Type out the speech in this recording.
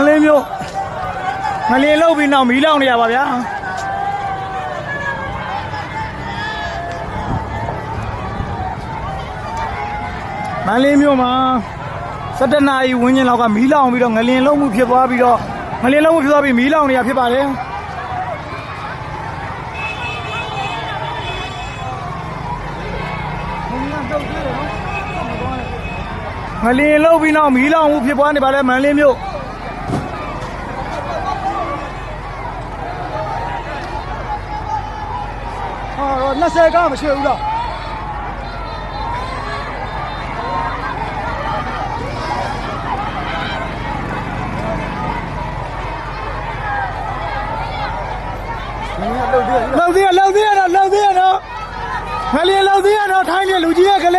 လေးမျိုးငလျင်လှုပ်ပြီးနောက်မီးလောင်နေရပါဗျာမန္တလေးမြို့မှာ17 နာရီဝန်းကျင်လောက်ကမီးလောင်ပြီးတော့ငလျင်လှုပ်မှုဖြစ်သွားပြီးတော့ငလျင်လှုပ်မှုဖြစ်သွားပြီးမီးလောင်နေရဖြစ်ပါတယ်ငလျင်လှုပ်ပြီးနောက်မီးလောင်မှုဖြစ်ပွားနေပါလေမန္တလေးမြို့20ကမရှိဘူးလားလှုပ်သေးရတော့ငလျင်လှုပ်သေးရတော့ထိုင်းလေလူကြီးရဲ့ကလေး